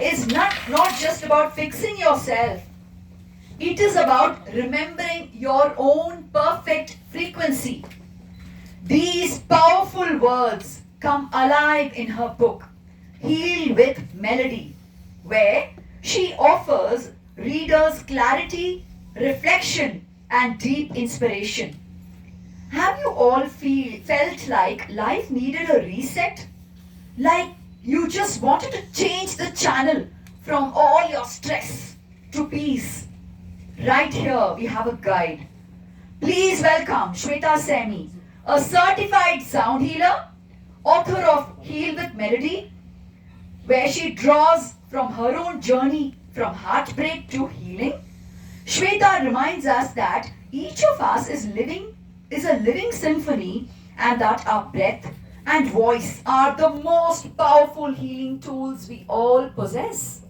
is not just about fixing yourself. It is about remembering your own perfect frequency. These powerful words come alive in her book, Heal with Melody, where she offers readers clarity, reflection, and deep inspiration. Have you all felt like life needed a reset? Like you just wanted to change the channel from all your stress to peace? Right here, we have a guide. Please welcome Shweta Semi, a certified sound healer, author of Heal with Melody, where she draws from her own journey from heartbreak to healing. Shweta reminds us that each of us is a living symphony, and that our breath and voice are the most powerful healing tools we all possess.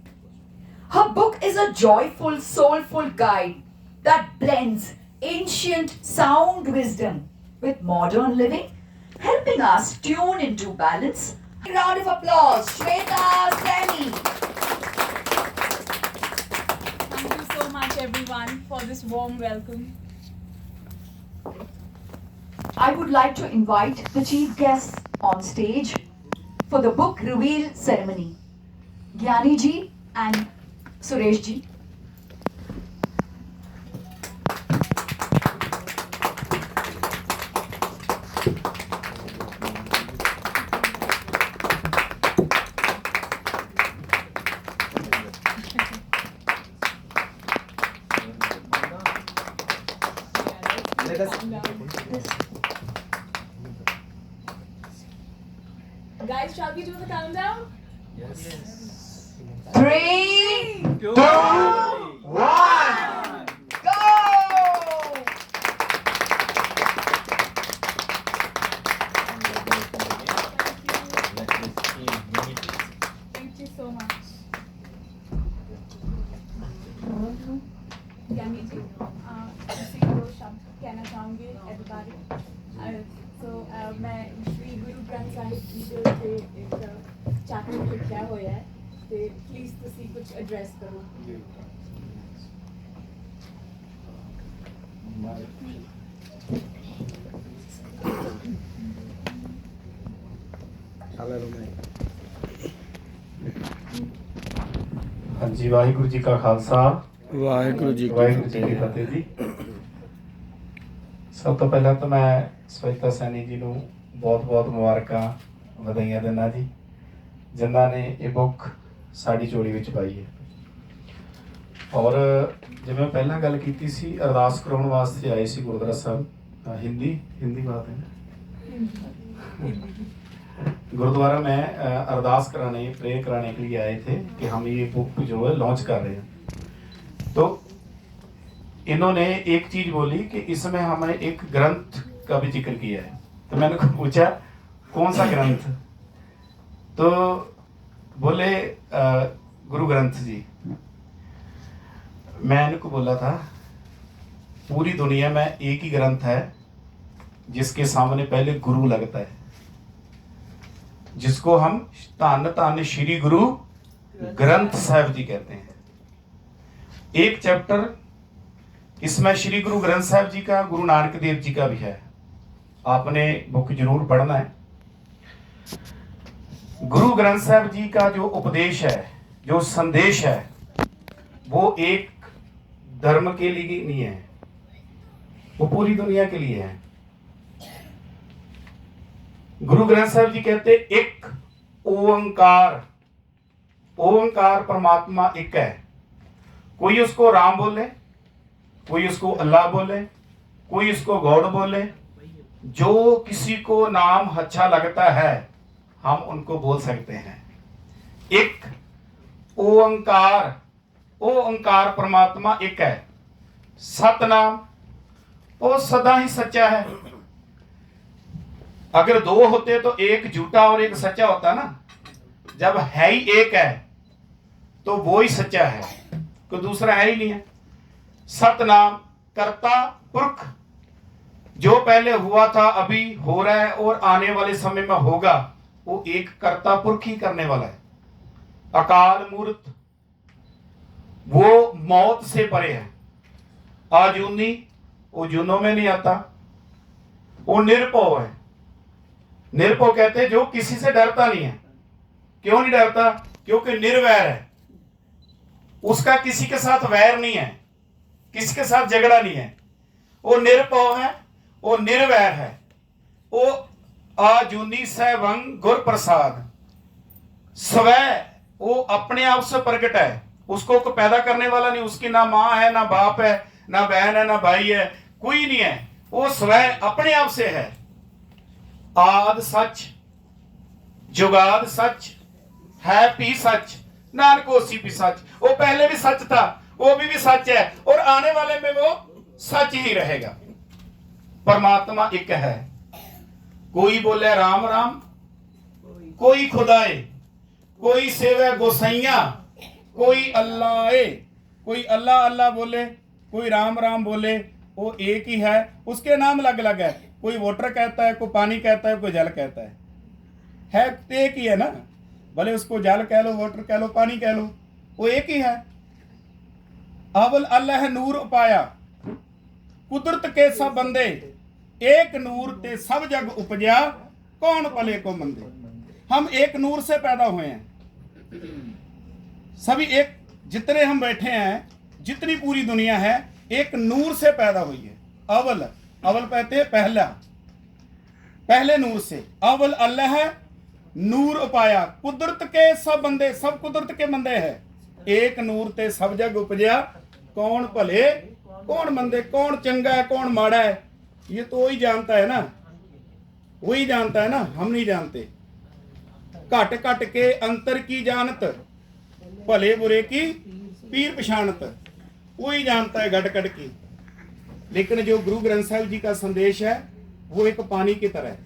Her book is a joyful, soulful guide that blends ancient sound wisdom with modern living, helping us tune into balance. A round of applause, Shweta Semi. Thank you so much, everyone, for this warm welcome. I would like to invite the chief guests on stage for the book reveal ceremony. Gyani ji and Suresh ji. Guys, shall we do the countdown? Yes. 3, 2, 1. go! Thank you so much. ज्ञानी जी, किसी को शब्द कहना चाहूँगी everybody. मैं श्री गुरु ग्रंथ साहिब जी ਦੇ ਇੱਕ chapter ਲਿਖਿਆ ਹੋਇਆ ਹੈ ਤੇ ਪਲੀਜ਼ ਤੁਸੀਂ ਕੁਝ ਐਡਰੈਸ ਕਰੋ. ਹਾਂਜੀ, ਵਾਹਿਗੁਰੂ ਜੀ ਕਾ ਖਾਲਸਾ, ਵਾਹਿਗੁਰੂ ਜੀ ਵਾਹਿਗੁਰੂ ਜੀ ਕੀ ਫਤਿਹ ਜੀ। ਸਭ ਤੋਂ ਪਹਿਲਾਂ ਤਾਂ ਮੈਂ ਸ਼ਵੇਤਾ ਸੈਣੀ ਜੀ ਨੂੰ ਬਹੁਤ-ਬਹੁਤ ਮੁਬਾਰਕਾਂ, ਵਧਾਈਆਂ ਦਿੰਦਾ ਜੀ, ਜਿਨ੍ਹਾਂ ਨੇ ਇਹ ਬੁੱਕ ਸਾਡੀ ਝੋਲੀ ਵਿੱਚ ਪਾਈ ਹੈ। ਔਰ ਜਿਵੇਂ ਪਹਿਲਾਂ ਗੱਲ ਕੀਤੀ ਸੀ, ਅਰਦਾਸ ਕਰਾਉਣ ਵਾਸਤੇ ਆਏ ਸੀ ਗੁਰਦੁਆਰਾ ਸਾਹਿਬ। हिंदी बात है ना, गुरुद्वारा में अरदास कराने, प्रेयर कराने के लिए आए थे कि हम ये बुक जो है लॉन्च कर रहे हैं। तो इन्होंने एक चीज बोली कि इसमें हमें एक ग्रंथ का भी जिक्र किया है। तो मैंने पूछा कौन सा ग्रंथ? तो बोले गुरु ग्रंथ जी। मैं इनको बोला था पूरी दुनिया में एक ही ग्रंथ है जिसके सामने पहले गुरु लगता है, जिसको हम धन धन श्री गुरु ग्रंथ साहिब जी कहते हैं। एक चैप्टर इसमें श्री गुरु ग्रंथ साहिब जी का, गुरु नानक देव जी का भी है। आपने बुक जरूर पढ़ना है। गुरु ग्रंथ साहिब जी का जो उपदेश है, जो संदेश है, वो एक धर्म के लिए नहीं है, वो पूरी दुनिया के लिए है। गुरु ग्रंथ साहिब जी कहते एक ओंकार, ओंकार परमात्मा एक है। कोई उसको राम बोले, कोई उसको अल्लाह बोले, कोई उसको गॉड बोले, जो किसी को नाम अच्छा लगता है हम उनको बोल सकते हैं। एक ओंकार, ओंकार परमात्मा एक है। सतनाम, वो सदा ही सच्चा है। अगर दो होते तो एक झूठा और एक सच्चा होता ना। जब है ही एक है तो वो ही सच्चा है, कोई दूसरा है ही नहीं है। सतनाम, कर्ता पुरख, जो पहले हुआ था, अभी हो रहा है और आने वाले समय में होगा, वो एक कर्ता पुरख ही करने वाला है। अकाल मूर्त, वो मौत से परे है। आजूनी, वो जूनों में नहीं आता। वो निरपो है। निरपो कहते हैं जो किसी से डरता नहीं है। क्यों नहीं डरता? क्योंकि निर्वैर है। उसका किसी के साथ वैर नहीं है, किसी के साथ झगड़ा नहीं है। वो निरपो है, वो निर्वैर है। वो आजूनी सैवंग गुर प्रसाद, स्वय, वो अपने आप से प्रकट है। उसको कोई पैदा करने वाला नहीं, उसकी ना मां है, ना बाप है, ना बहन है, ना भाई है, कोई नहीं है। वो स्वय अपने आप से है। आद सच, जुगाद सच, है भी सच, नानक होसी भी सच। वो पहले भी सच था, वो भी सच है, और आने वाले में वो सच ही रहेगा। परमात्मा एक है। कोई बोले राम राम, कोई खुदाए, कोई सेवे गोसैया, कोई अल्लाह, कोई अल्लाह अल्लाह बोले, कोई राम राम बोले, वो एक ही है। उसके नाम अलग अलग है। कोई वाटर कहता है, कोई पानी कहता है, कोई जल कहता है तो एक ही है ना। भले उसको जल कह लो, वाटर कह लो, पानी कह लो, वो एक ही है। अवल अल्लाह नूर उपाया, कुदरत के सब बंदे, एक नूर ते सब जग उपजया, कौन भले को मंदे। हम एक नूर से पैदा हुए हैं सभी। एक जितने हम बैठे हैं, जितनी पूरी दुनिया है, एक नूर से पैदा हुई है। अवल, अवल कहते हैं पहला, पहले नूर से। अवल अल्लाह नूर उपाया, कुदरत के सब बंदे, सब कुदरत के बंदे हैं। एक नूर ते सब जग उपजया, कौन भले कौन मंदे। कौन चंगा है, कौन माड़ा है, ये तो वही जानता है ना, वही जानता है ना, हम नहीं जानते। घट घट के अंतर की जानत, भले बुरे की पीर पछानत, वही जानता है घट घट की। लेकिन जो गुरु ग्रंथ साहिब जी का संदेश है, वो एक पानी की तरह है,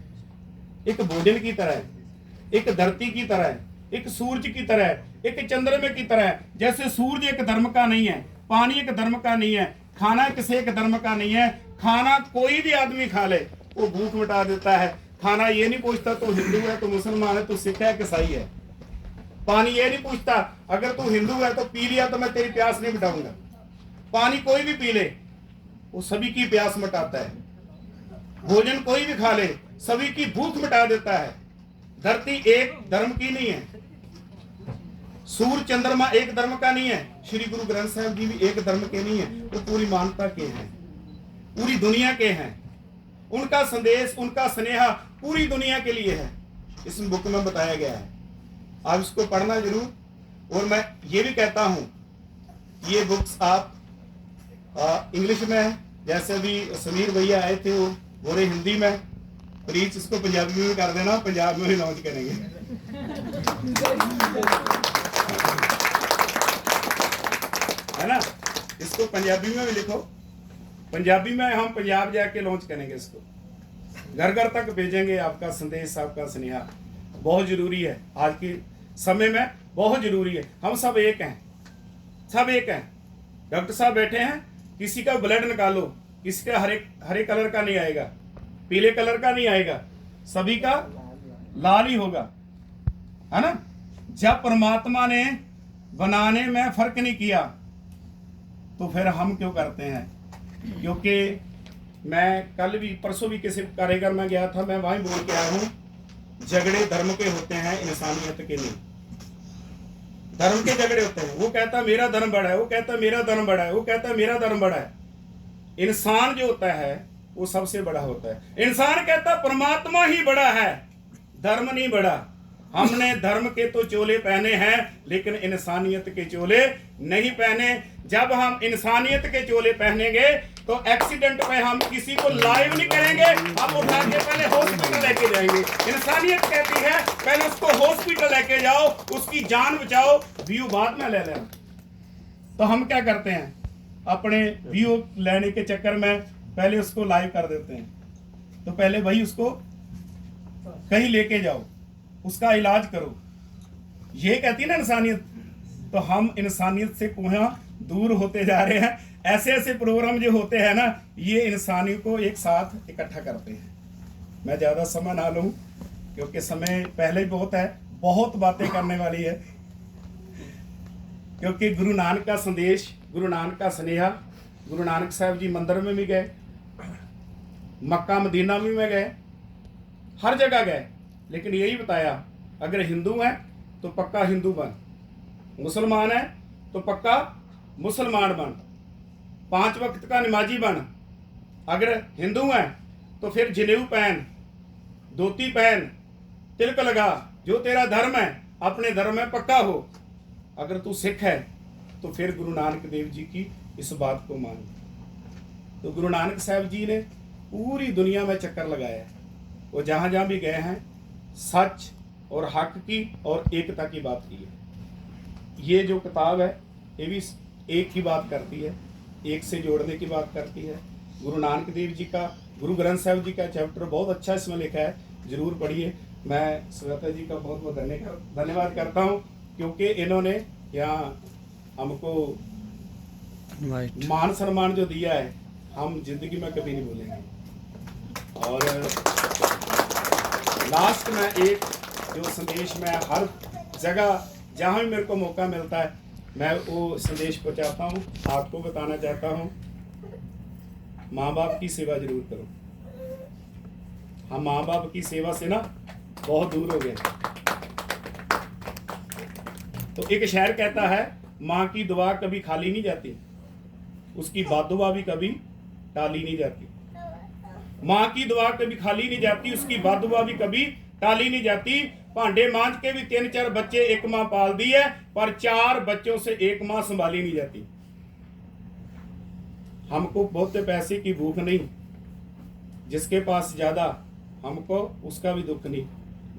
एक भोजन की तरह है, एक धरती की तरह है, एक सूरज की तरह है, एक चंद्रमा की तरह है। जैसे सूरज एक धर्म का नहीं है, पानी एक धर्म का नहीं है, खाना किसी एक धर्म का नहीं है। खाना कोई भी आदमी खा ले, वो भूख मिटा देता है। खाना ये नहीं पूछता तू हिंदू है, तू मुसलमान है, तू सिख है, ईसाई है। पानी ये नहीं पूछता अगर तू हिंदू है तो पी लिया तो मैं तेरी प्यास नहीं मिटाऊंगा। पानी कोई भी पी ले, वो सभी की प्यास मिटाता है। भोजन कोई भी खा ले, सभी की भूख मिटा देता है। धरती एक धर्म की नहीं है, सूर्य चंद्रमा एक धर्म का नहीं है, श्री गुरु ग्रंथ साहिब जी भी एक धर्म के नहीं है। वो पूरी मानवता के हैं, पूरी दुनिया के हैं। उनका संदेश, उनका स्नेह पूरी दुनिया के लिए है। इस बुक में बताया गया है, आप इसको पढ़ना जरूर। और मैं ये भी कहता हूं, ये बुक्स आप इंग्लिश में है, जैसे अभी समीर भैया आए थे, वो बोले हिंदी में, प्लीज इसको पंजाबी में कर देना, पंजाब में भी लॉन्च करेंगे। है ना, इसको पंजाबी में भी लिखो, पंजाबी में हम पंजाब जाके लॉन्च करेंगे इसको, घर घर तक भेजेंगे। आपका संदेश, आपका स्नेहा बहुत जरूरी है, आज के समय में बहुत जरूरी है। हम सब एक हैं, सब एक हैं। डॉक्टर साहब बैठे हैं, किसी का ब्लड निकालो, किसी का हरे कलर का नहीं आएगा, पीले कलर का नहीं आएगा, सभी का लाल ही होगा, है ना। जब परमात्मा ने बनाने में फर्क नहीं किया तो फिर हम क्यों करते हैं? क्योंकि मैं कल भी परसों भी किसी कार्यक्रम में गया था, मैं वहीं बोल के आया हूं, झगड़े धर्म के होते हैं, इंसानियत के नहीं। धर्म के झगड़े होते हैं, वो कहता मेरा धर्म बड़ा है, वो कहता मेरा धर्म बड़ा है, वो कहता मेरा धर्म बड़ा है। इंसान जो होता है वो सबसे बड़ा होता है। इंसान कहता परमात्मा ही बड़ा है, धर्म नहीं बड़ा। हमने धर्म के तो चोले पहने हैं, लेकिन इंसानियत के चोले नहीं पहने। जब हम इंसानियत के चोले पहनेंगे तो एक्सीडेंट पे हम किसी को लाइव नहीं करेंगे, हम उठा के पहले हॉस्पिटल लेके जाएंगे। इंसानियत कहती है पहले उसको हॉस्पिटल लेके जाओ, उसकी जान बचाओ, व्यू बाद में ले लेना। तो हम क्या करते हैं, अपने व्यू लेने के चक्कर में पहले उसको लाइव कर देते हैं। तो पहले भाई उसको कहीं लेके जाओ, उसका इलाज करो, ये कहती है ना इंसानियत। तो हम इंसानियत से कहाँ दूर होते जा रहे हैं। ऐसे ऐसे प्रोग्राम जो होते हैं ना, ये इंसानियत को एक साथ इकट्ठा करते हैं। मैं ज़्यादा समय ना लूँ क्योंकि समय पहले ही बहुत है, बहुत बातें करने वाली है। क्योंकि गुरु नानक का संदेश, गुरु नानक का स्नेहा, गुरु नानक साहब जी मंदिर में भी गए, मक्का मदीना में गए, हर जगह गए, लेकिन यही बताया अगर हिंदू है तो पक्का हिंदू बन, मुसलमान है तो पक्का मुसलमान बन, 5 वक्त का नमाजी बन। अगर हिंदू है तो फिर जनेऊ पहन, धोती पहन, तिलक लगा, जो तेरा धर्म है अपने धर्म में पक्का हो। अगर तू सिख है तो फिर गुरु नानक देव जी की इस बात को मान। तो गुरु नानक साहब जी ने पूरी दुनिया में चक्कर लगाया है, वो जहाँ जहाँ भी गए हैं सच और हक की और एकता की बात की है। ये जो किताब है ये भी एक ही बात करती है, एक से जोड़ने की बात करती है। गुरु नानक देव जी का, गुरु ग्रंथ साहब जी का चैप्टर बहुत अच्छा इसमें लिखा है, जरूर पढ़िए। मैं श्वेता जी का बहुत बहुत धन्यवाद करता हूँ, क्योंकि इन्होंने यहाँ हमको मान सम्मान जो दिया है हम जिंदगी में कभी नहीं भूलेंगे। और लास्ट में एक जो संदेश मैं हर जगह जहाँ भी मेरे को मौका मिलता है मैं वो संदेश पहुँचाता हूँ, आपको बताना चाहता हूँ, माँ बाप की सेवा जरूर करो। हम माँ बाप की सेवा से ना बहुत दूर हो गए। तो एक शायर कहता है, माँ की दुआ कभी खाली नहीं जाती, उसकी बददुआ भी कभी टाली नहीं जाती। माँ की दुआ कभी खाली नहीं जाती, उसकी बददुआ भी कभी टाली नहीं जाती। भांडे मांझ के भी 3-4 बच्चे एक माँ पालती है, पर 4 बच्चों से एक माँ संभाली नहीं जाती। हमको बहुत पैसे की भूख नहीं, जिसके पास ज्यादा हमको उसका भी दुख नहीं।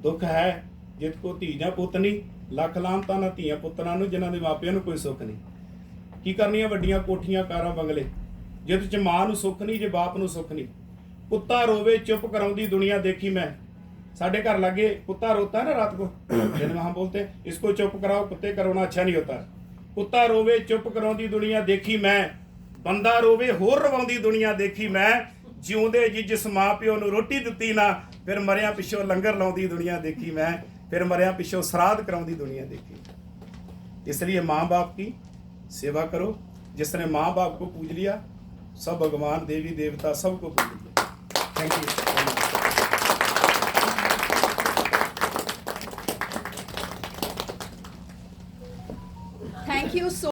दुख है जिसको धीजा पुत नहीं, लख लानता ना धीया पुत्रां नूं जिन्हां दे मापिਆਂ ਨੂੰ कोई सुख नहीं। की करनियां वड्डियां कोठियां कारां बंगले, जिद च मां नूं सुख नहीं, जे बाप नूं सुख नहीं। कुत्ता रोवे चुप कराउंदी दुनिया देखी मैं, साडे घर लागे कुत्ता रोता है ना रात को, दिन में हम बोलते हैं इसको चुप कराओ, कुत्ते को रोना अच्छा नहीं होता। कुत्ता रोवे चुप कराउंदी दुनिया देखी मैं, बंदा रोवे होर रवाउंदी दुनिया देखी मैं। जिउंदे जी जिस मां प्यो नूं रोटी दित्ती ना, फिर मरिया पिछों लंगर लाउंदी दुनिया देखी मैं, फिर मरिया पिछों श्राद्ध कराउंदी दुनिया देखी। इसलिए माँ बाप की सेवा करो। जिसने माँ बाप को पूज लिया, सब भगवान देवी देवता सबको पूज लिया। Thank you. Thank you so